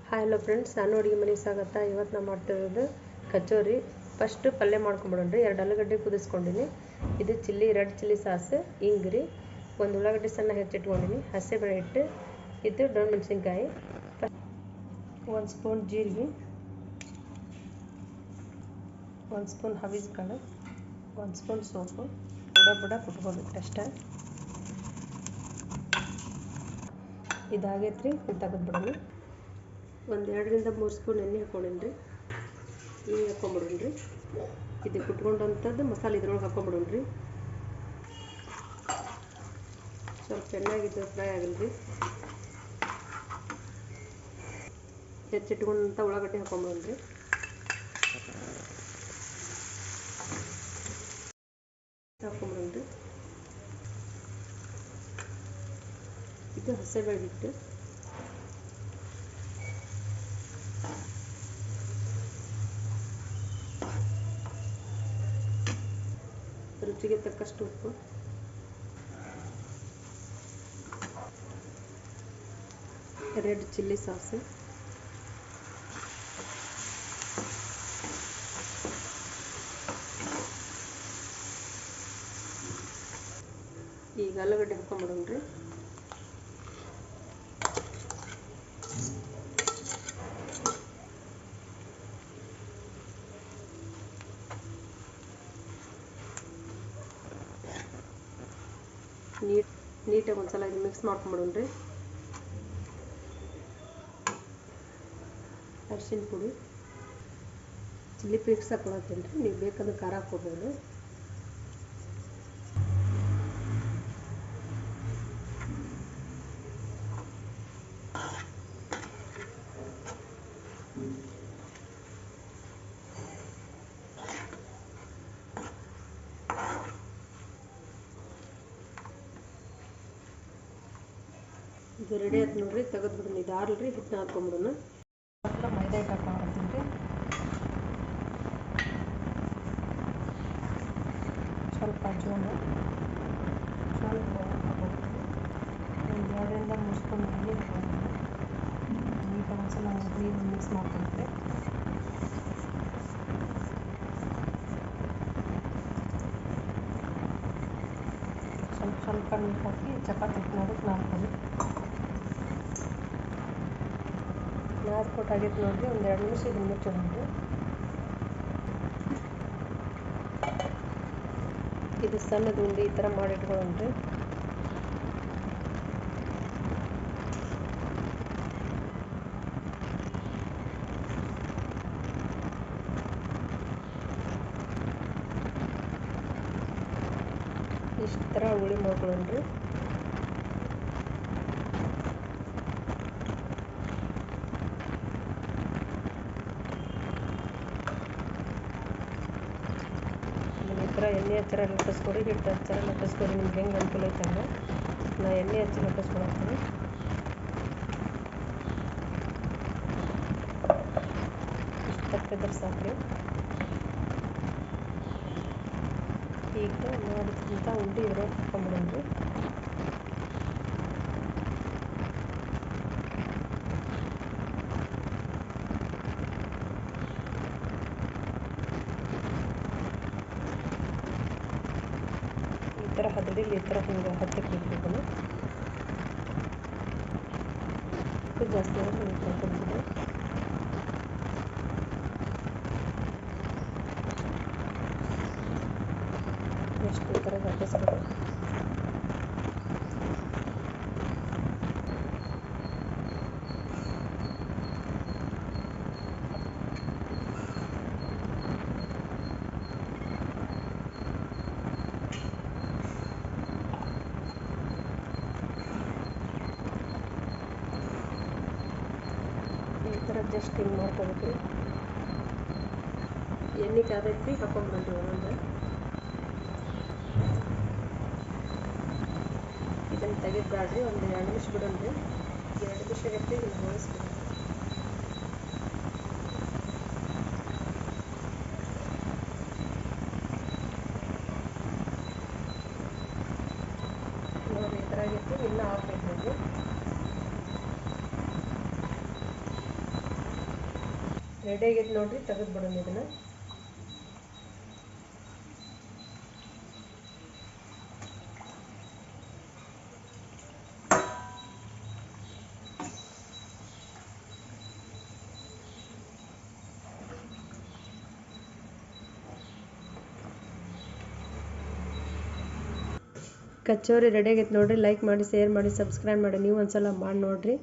Hi hello friends, ನಾನು ಅಡುಗೆ ಮನೆಗೆ ಸ್ವಾಗತ. ಇವತ್ತು ನಾನು ಮಾಡ್ತಿರೋದು ಕಚೋರಿ. ಫಸ್ಟ್ ಪಲ್ಯ ಮಾಡ್ಕೊಂಬಿಡೋಣ್ರಿ. 2 ಆಲೂಗಡ್ಡೆ ಕುದಿಸ್ಕೊಂಡಿನಿ. ಇದು ರೆಡ್ ಚಿಲ್ಲಿ ಸಾಸ್, ಇಂಗ್ರಿ, ಒಂದು ಉಳ್ಳಾಗಡ್ಡೆ ಸಣ್ಣ ಹೆಚ್ಚಿಟ್ಕೊಂಡಿನಿ, ಹಸಿಬೇಳೆ ಹಿಟ್ಟು, ಇದು ಡೊಣ್ ಮೆಣಸಿನ್ಕಾಯಿ, 1 ಸ್ಪೂನ್ ಜೀರಿಗೆ, 1 ಸ್ಪೂನ್ ಹವೀಜ್ ಕಾಳು, 1 ಸ್ಪೂನ್ ಸೋಪು, ಬುಡ ಕುಟ್ಕೋಬೇಕು ಅಷ್ಟೇ. ಇದಾಗೈತ್ರಿ, ಇದು ತೆಗೆದ್ಬಿಡೋಣ. ಒಂದು 2 ರಿಂದ 3 ಸ್ಪೂನ್ ಎಣ್ಣೆ ಹಾಕ್ಕೊಂಡ್ರಿ. ಹಿಂಗೆ ಹಾಕ್ಕೊಂಬಿಡೋಣ್ರಿ. ಇದು ಕುಟ್ಕೊಂಡಂಥದ್ದು ಮಸಾಲೆ ಇದ್ರೊಳಗೆ ಹಾಕ್ಕೊಂಬಿಡೋಣ್ರಿ. ಸ್ವಲ್ಪ ಎಣ್ಣೆಗಿದ್ದು ಫ್ರೈ ಆಗಲ್ರಿ. ಹೆಚ್ಚಿಟ್ಕೊಂಡಂಥ ಉಳ್ಳಾಗಡ್ಡೆ ಹಾಕ್ಕೊಂಬಿಡೋಣ್ರಿ. ಹಾಕ್ಕೊಂಬಿಡೋಣ್ರಿ. ಇದು ಹಸಿಬೇಳೆ ಹಿಟ್ಟು, ರುಚಿಗೆ ತಕ್ಕಷ್ಟು ಉಪ್ಪು, ರೆಡ್ ಚಿಲ್ಲಿ ಸಾಸ್, ಈಗ ಆಲೂಗಡ್ಡೆ ಹಾಕ್ಕೊಂಬಿಡೋಣ್ರಿ. ನೀಟಾಗಿ ಒಂದ್ಸಲ ಇದು ಮಿಕ್ಸ್ ಮಾಡ್ಕೊಂಬಿಡೋಣ್ರಿ. ಅರಿಶಿನ ಪುಡಿ, ಚಿಲ್ಲಿ ಫ್ಲೇಕ್ಸ್ ಹಾಕೊಳತ್ತೇನೆ ರೀ, ನೀವು ಬೇಕಂದ್ರೆ ಖಾರ ಹಾಕ್ಕೋಬೋದು. ಇದು ರೆಡಿ ಆಯ್ತು ನೋಡ್ರಿ, ತೆಗೆದ್ಬಿಡೋಣ. ಇದು ಆರ್ಲ್ರಿ, ಹಿಟ್ಟನ್ನ ಹಾಕ್ಕೊಂಬಿಡೋಣ. ಮೈದಾ ಹಿಟ್ಟು ಹಾಕ್ಕೊಂಡ್ಬರ್ತೀನಿ ರೀ. ಸ್ವಲ್ಪ ಅಜ್ವಾನ, ಸ್ವಲ್ಪ ಹಾಕ್ಕೊಳ್ತೀನಿ. ಒಂದು 2 ರಿಂದ 3 ಸ್ಪೂನ್ ಎಣ್ಣೆ ಹಾಕ್ಕೊಂಡ್ಬಿಡ್ತೀನಿ. ನೀಟಾಗಿ ಒಂದ್ಸಲ ನೀರು ಮಿಕ್ಸ್ ಮಾಡ್ಕೊಂಡ್ರೆ ಸ್ವಲ್ಪ ನೀರು ಹಾಕಿ ಚಪಾತಿ ಹಿಟ್ಟು ನಾದ್ಕೊಳ್ಳಿ. ನಾದ್ಕೊಟ್ಟಾಗಿತ್ತು ನೋಡಿರಿ. ಒಂದು 2 ನಿಮಿಷ ಇದನ್ನು ಮುಚ್ಚಿಡೋಣ್ರಿ. ಇದು ಸಣ್ಣದು ಉಂಡೆ ಈ ಥರ ಮಾಡಿಟ್ಕೊಳ್ಳೋಣ್ರಿ. ಇಷ್ಟು ಥರ ಉಳಿ ಮಾಡ್ಕೊಳ್ಳೋಣ್ರಿ. ಈ ಥರ ಎಣ್ಣೆ ಹಚ್ಚರ ಲಟ್ಟಿಸ್ಕೊಡಿ, ಹಿಟ್ಟು ಹಚ್ಚರ ಲಟ್ಟಿಸ್ಕೊಡಿ. ನಿಮ್ಗೆ ಹೆಂಗೆ ಅನುಕೂಲ ಐತಲ್ಲ. ನಾ ಎಣ್ಣೆ ಹಚ್ಚಿ ಲಟ್ಟಿಸ್ಕೊಳತ್ತೀನಿ. ಇಷ್ಟು ತಪ್ಪಿದ್ರೆ ಸಾಕ್ರಿ. ಈಗ ಮಾಡಿದಂಥ ಉಂಡೆ ಇದ್ರೊಳಗೆ ಹಾಕ್ಕೊಂಬಿಡೋಣ್ರಿ. ಈ ಥರ ಹದಡಿಲಿ, ಈ ಥರ ಹಿಂಗೆ ಹತ್ತಕ್ಕೆ ಇಟ್ಬೇಕು. ಜಾಸ್ತಿ ಕೊಡ್ತಿದ್ದೆ. ಎಷ್ಟು ಈ ಥರ ಹತ್ತಿಸ್ಬೇಕು. ಈ ಥರ ಜಸ್ಟ್ ಹಿಂಗೆ ಮಾಡ್ಕೋಬೇಕು. ಎಣ್ಣೆ ಕಾದೈತಿ, ಹಾಕೊಂಡ್ಬಂದ್ರಿ ಒಂದೊಂದು. ಇದನ್ನು ತೆಗೆದ್ಬೇಡ್ರಿ. ಒಂದು 2 ನಿಮಿಷ ಬಿಡೋಣ್ರಿ. 2 ನಿಮಿಷ ಗಟ್ಟಿ ಇದನ್ನು ಹೋಳಿಸ್ಬೇಕು. ನೋಡಿ, ಈ ಥರ ಆಗಿತ್ತು. ಇನ್ನೂ ಹಾಕ್ಬೇಕು. ರೆಡಿ ಆಗೈತೆ ನೋಡ್ರಿ, ತೆಗೆದು ಬಿಡೋಣ ಇದನ್ನು. ಕಚೋರಿ ರೆಡಿ ಆಗೈತೆ ನೋಡ್ರಿ. ಲೈಕ್ ಮಾಡಿ, ಶೇರ್ ಮಾಡಿ, ಸಬ್ಸ್ಕ್ರೈಬ್ ಮಾಡಿ. ನೀವು ಒಂದ್ಸಲ ಮಾಡಿ ನೋಡ್ರಿ.